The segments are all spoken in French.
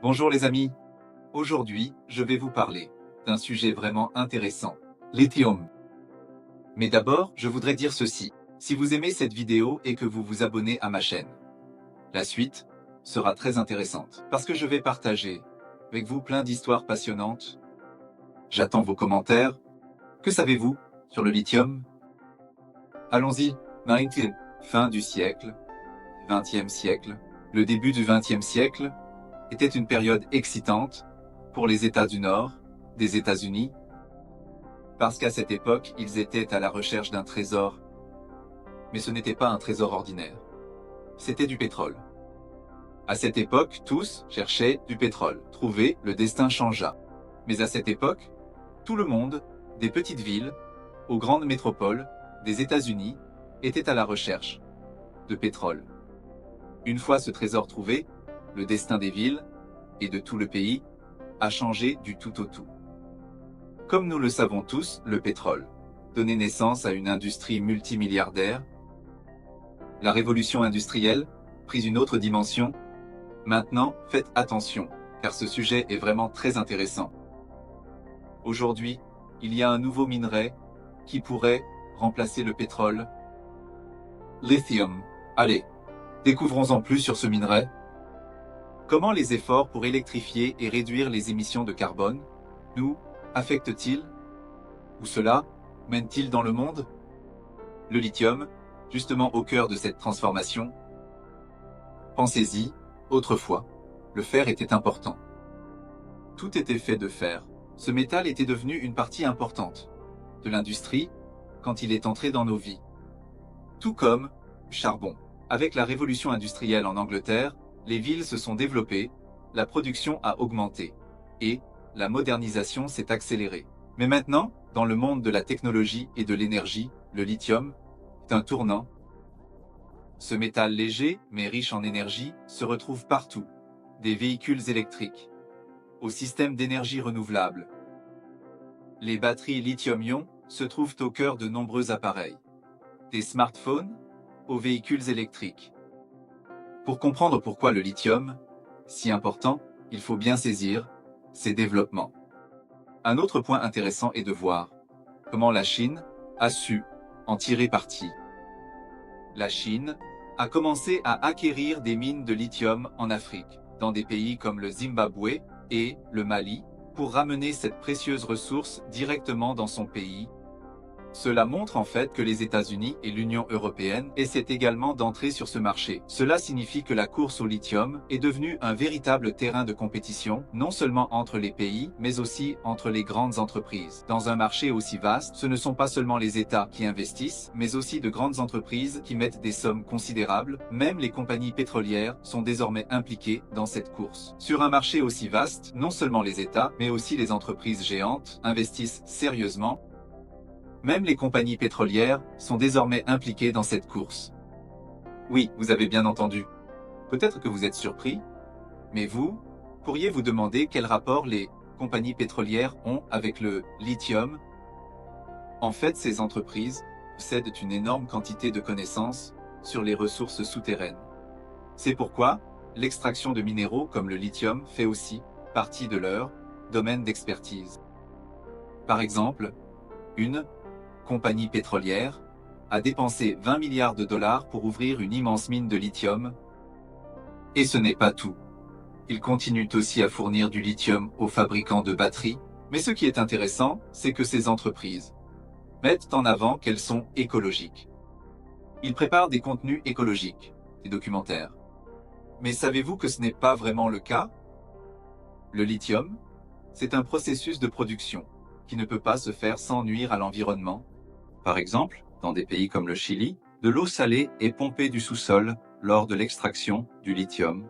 Bonjour les amis, aujourd'hui je vais vous parler d'un sujet vraiment intéressant, lithium. Mais d'abord, je voudrais dire ceci, si vous aimez cette vidéo et que vous vous abonnez à ma chaîne, la suite sera très intéressante parce que je vais partager avec vous plein d'histoires passionnantes. J'attends vos commentaires. Que savez-vous sur le lithium? Allons-y, 19, fin du siècle, 20e siècle. Le début du 20e siècle était une période excitante pour les États du Nord, des États-Unis, parce qu'à cette époque, ils étaient à la recherche d'un trésor. Mais ce n'était pas un trésor ordinaire. C'était du pétrole. À cette époque, tous cherchaient du pétrole. Trouver, le destin changea. Mais à cette époque, tout le monde, des petites villes, aux grandes métropoles, des États-Unis, était à la recherche de pétrole. Une fois ce trésor trouvé, le destin des villes, et de tout le pays, a changé du tout au tout. Comme nous le savons tous, le pétrole donnait naissance à une industrie multimilliardaire. La révolution industrielle prit une autre dimension. Maintenant, faites attention, car ce sujet est vraiment très intéressant. Aujourd'hui, il y a un nouveau minerai qui pourrait remplacer le pétrole. Lithium. Allez, découvrons-en plus sur ce minerai. Comment les efforts pour électrifier et réduire les émissions de carbone nous affectent-ils? Où cela mène-t-il dans le monde? Le lithium, justement au cœur de cette transformation. Pensez-y, autrefois, le fer était important. Tout était fait de fer. Ce métal était devenu une partie importante de l'industrie quand il est entré dans nos vies. Tout comme le charbon. Avec la révolution industrielle en Angleterre, les villes se sont développées, la production a augmenté et la modernisation s'est accélérée. Mais maintenant, dans le monde de la technologie et de l'énergie, le lithium est un tournant. Ce métal léger, mais riche en énergie, se retrouve partout. Des véhicules électriques, au système d'énergie renouvelable. Les batteries lithium-ion se trouvent au cœur de nombreux appareils. Des smartphones aux véhicules électriques. Pour comprendre pourquoi le lithium, si important, il faut bien saisir ses développements. Un autre point intéressant est de voir comment la Chine a su en tirer parti. La Chine a commencé à acquérir des mines de lithium en Afrique, dans des pays comme le Zimbabwe et le Mali, pour ramener cette précieuse ressource directement dans son pays. Cela montre en fait que les États-Unis et l'Union européenne essaient également d'entrer sur ce marché. Cela signifie que la course au lithium est devenue un véritable terrain de compétition, non seulement entre les pays, mais aussi entre les grandes entreprises. Dans un marché aussi vaste, ce ne sont pas seulement les États qui investissent, mais aussi de grandes entreprises qui mettent des sommes considérables. Même les compagnies pétrolières sont désormais impliquées dans cette course. Sur un marché aussi vaste, non seulement les États, mais aussi les entreprises géantes investissent sérieusement. Même les compagnies pétrolières sont désormais impliquées dans cette course. Oui, vous avez bien entendu. Peut-être que vous êtes surpris, mais vous pourriez vous demander quel rapport les compagnies pétrolières ont avec le lithium. En fait, ces entreprises possèdent une énorme quantité de connaissances sur les ressources souterraines. C'est pourquoi l'extraction de minéraux comme le lithium fait aussi partie de leur domaine d'expertise. Par exemple, une compagnie pétrolière a dépensé 20 milliards de dollars pour ouvrir une immense mine de lithium. Et ce n'est pas tout. Ils continuent aussi à fournir du lithium aux fabricants de batteries. Mais ce qui est intéressant, c'est que ces entreprises mettent en avant qu'elles sont écologiques. Ils préparent des contenus écologiques, des documentaires. Mais savez-vous que ce n'est pas vraiment le cas? Le lithium, c'est un processus de production qui ne peut pas se faire sans nuire à l'environnement. Par exemple, dans des pays comme le Chili, de l'eau salée est pompée du sous-sol lors de l'extraction du lithium.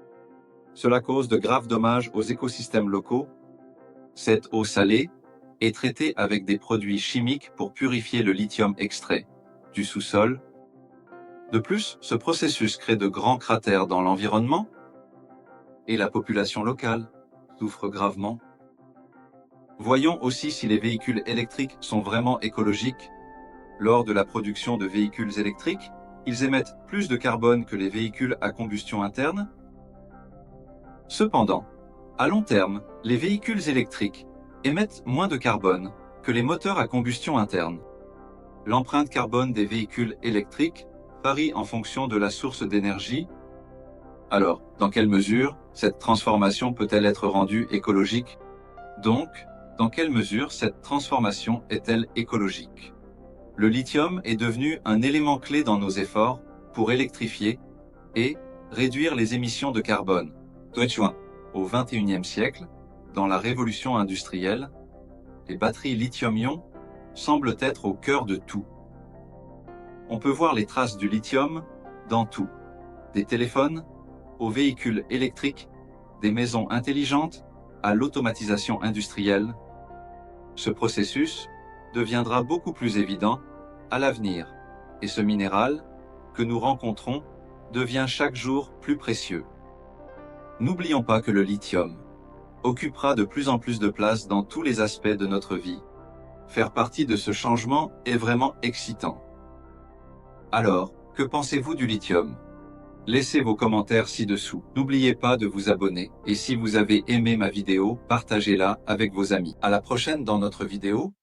Cela cause de graves dommages aux écosystèmes locaux. Cette eau salée est traitée avec des produits chimiques pour purifier le lithium extrait du sous-sol. De plus, ce processus crée de grands cratères dans l'environnement et la population locale souffre gravement. Voyons aussi si les véhicules électriques sont vraiment écologiques. Lors de la production de véhicules électriques, ils émettent plus de carbone que les véhicules à combustion interne. Cependant, À long terme, les véhicules électriques émettent moins de carbone que les moteurs à combustion interne. L'empreinte carbone des véhicules électriques varie en fonction de la source d'énergie. Alors, dans quelle mesure cette transformation peut-elle être rendue écologique? Donc, dans quelle mesure cette transformation est-elle écologique? Le lithium est devenu un élément clé dans nos efforts pour électrifier et réduire les émissions de carbone. Au XXIe siècle, dans la révolution industrielle, les batteries lithium-ion semblent être au cœur de tout. On peut voir les traces du lithium dans tout, des téléphones aux véhicules électriques, des maisons intelligentes à l'automatisation industrielle. Ce processus deviendra beaucoup plus évident à l'avenir, et ce minéral que nous rencontrons devient chaque jour plus précieux. N'oublions pas que le lithium occupera de plus en plus de place dans tous les aspects de notre vie. Faire partie de ce changement est vraiment excitant. Alors, que pensez-vous du lithium? Laissez vos commentaires ci-dessous. N'oubliez pas de vous abonner et si vous avez aimé ma vidéo, partagez-la avec vos amis. À la prochaine dans notre vidéo.